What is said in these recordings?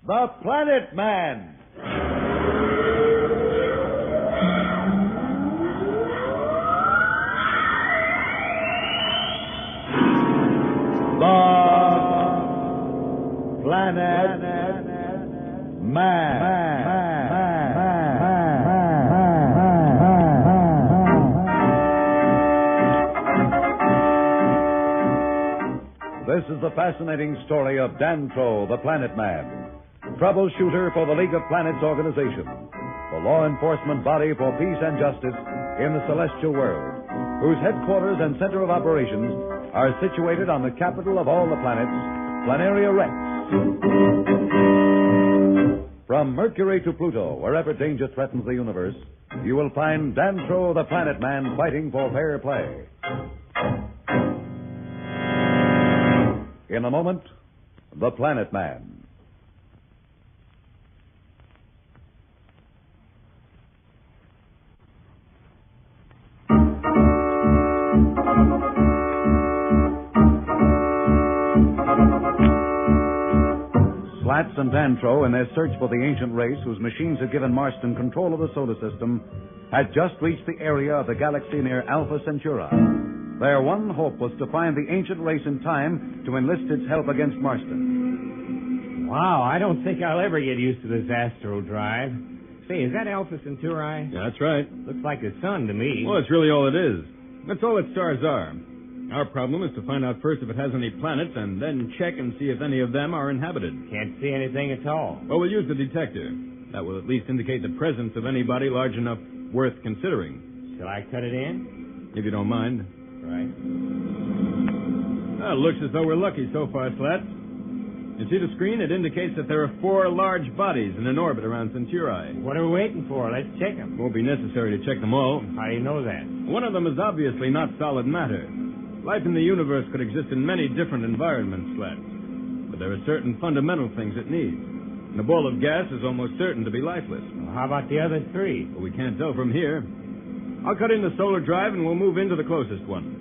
The Planet Man. The Planet Man. This is the fascinating story of Dantro, the Planet Man, troubleshooter for the League of Planets organization, the law enforcement body for peace and justice in the celestial world, whose headquarters and center of operations are situated on the capital of all the planets, Planaria Rex. From Mercury to Pluto, wherever danger threatens the universe, you will find Dantro, the Planet Man, fighting for fair play. In a moment, The Planet Man. Slats and Dantro, in their search for the ancient race whose machines had given Marston control of the solar system, had just reached the area of the galaxy near Alpha Centauri. Their one hope was to find the ancient race in time to enlist its help against Marston. Wow, I don't think I'll ever get used to this astral drive. Say, is that Alpha Centauri? Yeah, that's right. Looks like the sun to me. Well, it's really all it is. That's all its stars are. Our problem is to find out first if it has any planets and then check and see if any of them are inhabited. Can't see anything at all. Well, we'll use the detector. That will at least indicate the presence of anybody large enough worth considering. Shall I cut it in? If you don't mind. Right. Well, it looks as though we're lucky so far, Slats. You see the screen? It indicates that there are 4 large bodies in an orbit around Centauri. What are we waiting for? Let's check them. Won't be necessary to check them all. How do you know that? One of them is obviously not solid matter. Life in the universe could exist in many different environments, Slats. But there are certain fundamental things it needs. And a ball of gas is almost certain to be lifeless. Well, how about the other 3? Well, we can't tell from here. I'll cut in the solar drive and we'll move into the closest one.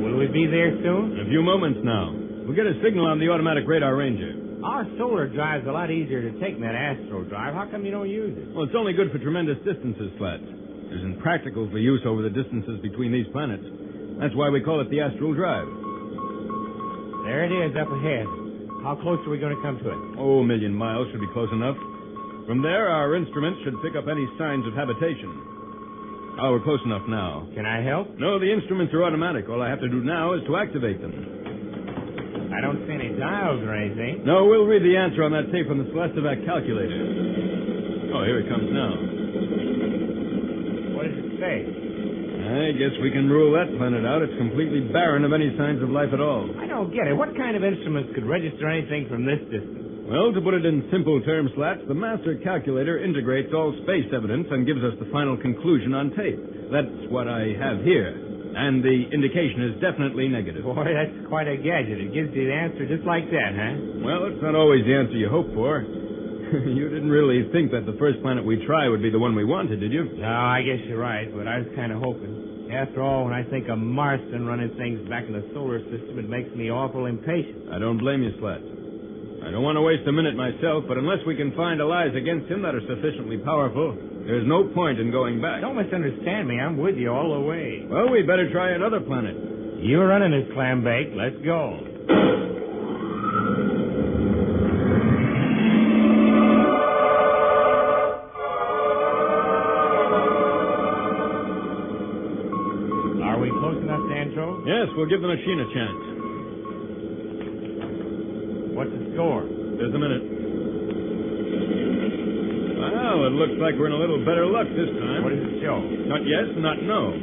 Will we be there soon? In a few moments now. We'll get a signal on the automatic radar ranger. Our solar drive's a lot easier to take than that astral drive. How come you don't use it? Well, it's only good for tremendous distances, Slats. It isn't practical for use over the distances between these planets. That's why we call it the astral drive. There it is up ahead. How close are we going to come to it? Oh, a million miles should be close enough. From there, our instruments should pick up any signs of habitation. Oh, we're close enough now. Can I help? No, the instruments are automatic. All I have to do now is to activate them. I don't see any dials or anything. No, we'll read the answer on that tape from the Celestivac calculator. Oh, here it comes now. What does it say? I guess we can rule that planet out. It's completely barren of any signs of life at all. I don't get it. What kind of instruments could register anything from this distance? Well, to put it in simple terms, Slats, the master calculator integrates all space evidence and gives us the final conclusion on tape. That's what I have here. And the indication is definitely negative. Boy, that's quite a gadget. It gives you the answer just like that, huh? Well, it's not always the answer you hope for. You didn't really think that the first planet we try would be the one we wanted, did you? No, I guess you're right, but I was kind of hoping. After all, when I think of Marston running things back in the solar system, it makes me awful impatient. I don't blame you, Slats. I don't want to waste a minute myself, but unless we can find allies against him that are sufficiently powerful, there's no point in going back. Don't misunderstand me. I'm with you all the way. Well, we better try another planet. You're running this clam bake. Let's go. Are we close enough, Dantro? Yes, we'll give the machine a chance. What's the score? Just a minute. Well, it looks like we're in a little better luck this time. What does it show? Not yes, not no.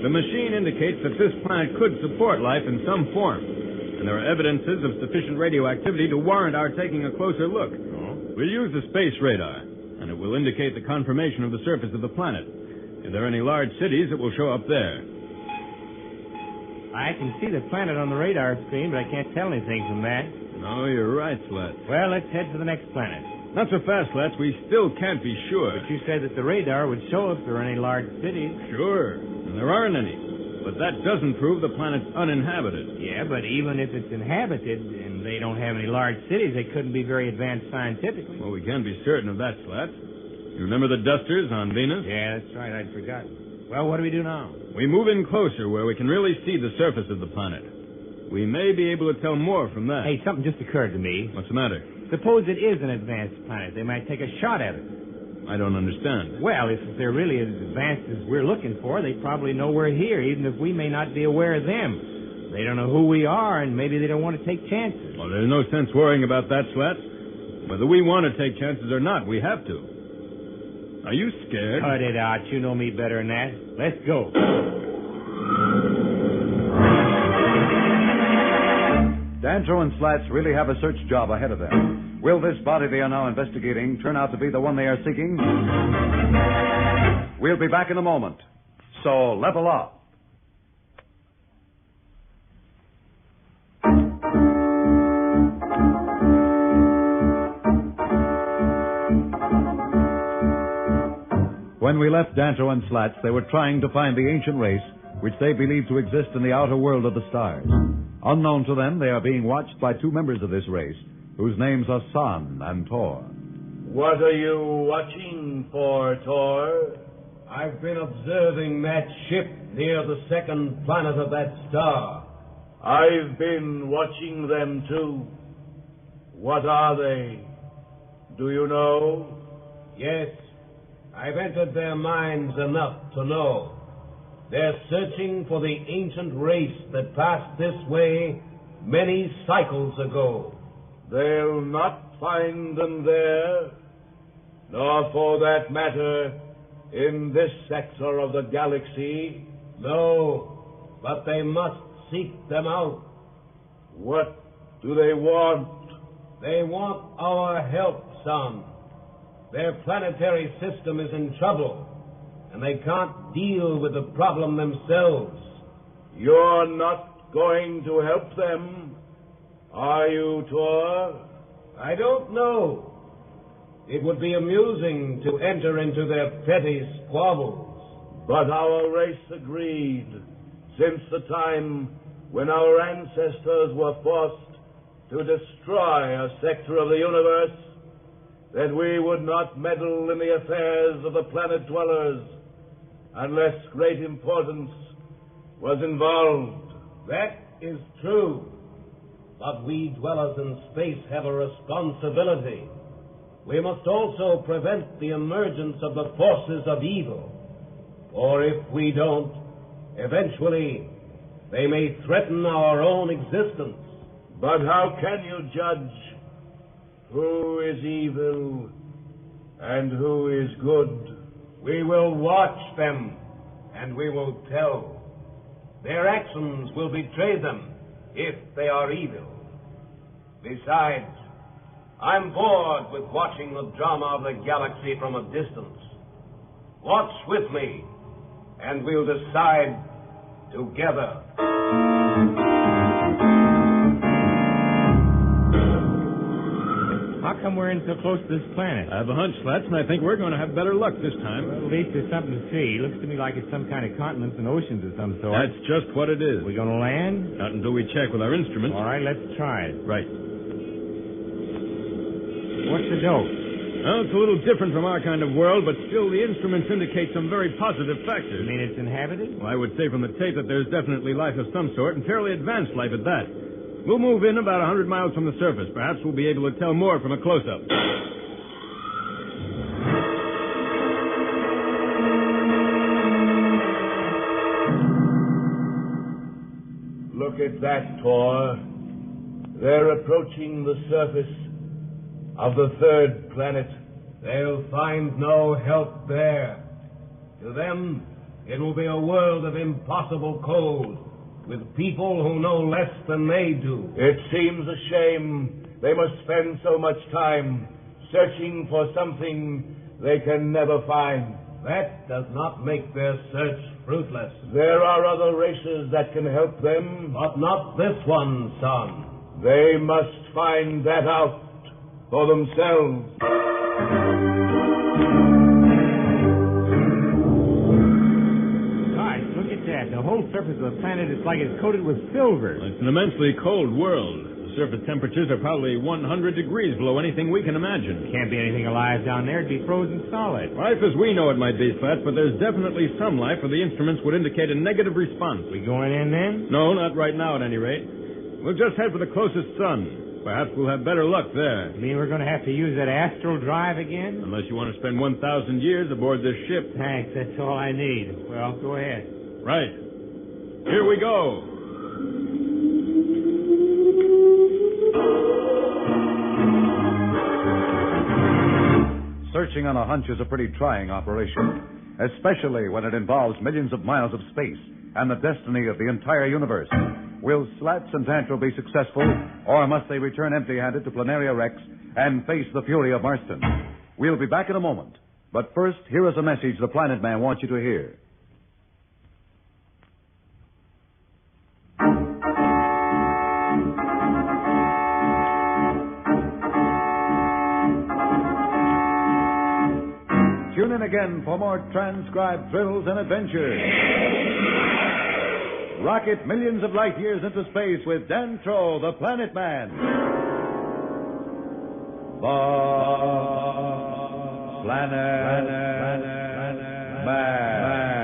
The machine indicates that this planet could support life in some form, and there are evidences of sufficient radioactivity to warrant our taking a closer look. Oh? We'll use the space radar, and it will indicate the conformation of the surface of the planet. If there are any large cities, it will show up there. I can see the planet on the radar screen, but I can't tell anything from that. No, you're right, Slats. Well, let's head for the next planet. Not so fast, Slats. We still can't be sure. But you said that the radar would show if there are any large cities. Sure, and there aren't any. But that doesn't prove the planet's uninhabited. Yeah, but even if it's inhabited and they don't have any large cities, they couldn't be very advanced scientifically. Well, we can be certain of that, Slats. You remember the dusters on Venus? Yeah, that's right. I'd forgotten. Well, what do we do now? We move in closer where we can really see the surface of the planet. We may be able to tell more from that. Hey, something just occurred to me. What's the matter? Suppose it is an advanced planet. They might take a shot at it. I don't understand. Well, if they're really as advanced as we're looking for, they probably know we're here, even if we may not be aware of them. They don't know who we are, and maybe they don't want to take chances. Well, there's no sense worrying about that, Slats. Whether we want to take chances or not, we have to. Are you scared? Cut it out. You know me better than that. Let's go. Danto and Slats really have a search job ahead of them. Will this body they are now investigating turn out to be the one they are seeking? We'll be back in a moment. So level up. When we left Danto and Slats, they were trying to find the ancient race which they believe to exist in the outer world of the stars. Unknown to them, they are being watched by two members of this race, whose names are San and Tor. What are you watching for, Tor? I've been observing that ship near the second planet of that star. I've been watching them too. What are they? Do you know? Yes, I've entered their minds enough to know. They're searching for the ancient race that passed this way many cycles ago. They'll not find them there, nor for that matter in this sector of the galaxy. No, but they must seek them out. What do they want? They want our help, son. Their planetary system is in trouble, and they can't deal with the problem themselves. You're not going to help them, are you, Tor? I don't know. It would be amusing to enter into their petty squabbles. But our race agreed, since the time when our ancestors were forced to destroy a sector of the universe, that we would not meddle in the affairs of the planet dwellers unless great importance was involved. That is true. But we dwellers in space have a responsibility. We must also prevent the emergence of the forces of evil. For if we don't, eventually they may threaten our own existence. But how can you judge who is evil and who is good? We will watch them, and we will tell. Their actions will betray them if they are evil. Besides, I'm bored with watching the drama of the galaxy from a distance. Watch with me, and we'll decide together. How come we're in so close to this planet? I have a hunch, Slats, and I think we're going to have better luck this time. Well, at least there's something to see. Looks to me like it's some kind of continents and oceans of some sort. That's just what it is. We going to land? Not until we check with our instruments. All right, let's try it. Right. What's the dope? Well, it's a little different from our kind of world, but still the instruments indicate some very positive factors. You mean it's inhabited? Well, I would say from the tape that there's definitely life of some sort, and fairly advanced life at that. We'll move in about 100 miles from the surface. Perhaps we'll be able to tell more from a close-up. Look at that, Tor. They're approaching the surface of the third planet. They'll find no help there. To them, it will be a world of impossible cold, with people who know less than they do. It seems a shame they must spend so much time searching for something they can never find. That does not make their search fruitless. There are other races that can help them. But not this one, son. They must find that out. for themselves. Gosh, look at that. The whole surface of the planet is like it's coated with silver. It's an immensely cold world. The surface temperatures are probably 100 degrees below anything we can imagine. Can't be anything alive down there. It'd be frozen solid. Life as we know it might be, Slats, but there's definitely some life where the instruments would indicate a negative response. We going in then? No, not right now at any rate. We'll just head for the closest sun. Perhaps we'll have better luck there. You mean we're going to have to use that astral drive again? Unless you want to spend 1,000 years aboard this ship. Thanks, that's all I need. Well, go ahead. Right. Here we go. Searching on a hunch is a pretty trying operation, especially when it involves millions of miles of space and the destiny of the entire universe. Will Slats and Tantro be successful, or must they return empty-handed to Planaria Rex and face the fury of Marston? We'll be back in a moment. But first, here is a message the Planet Man wants you to hear. Tune in again for more transcribed thrills and adventures. Rocket millions of light years into space with Dantro, the Planet Man. The Planet Man.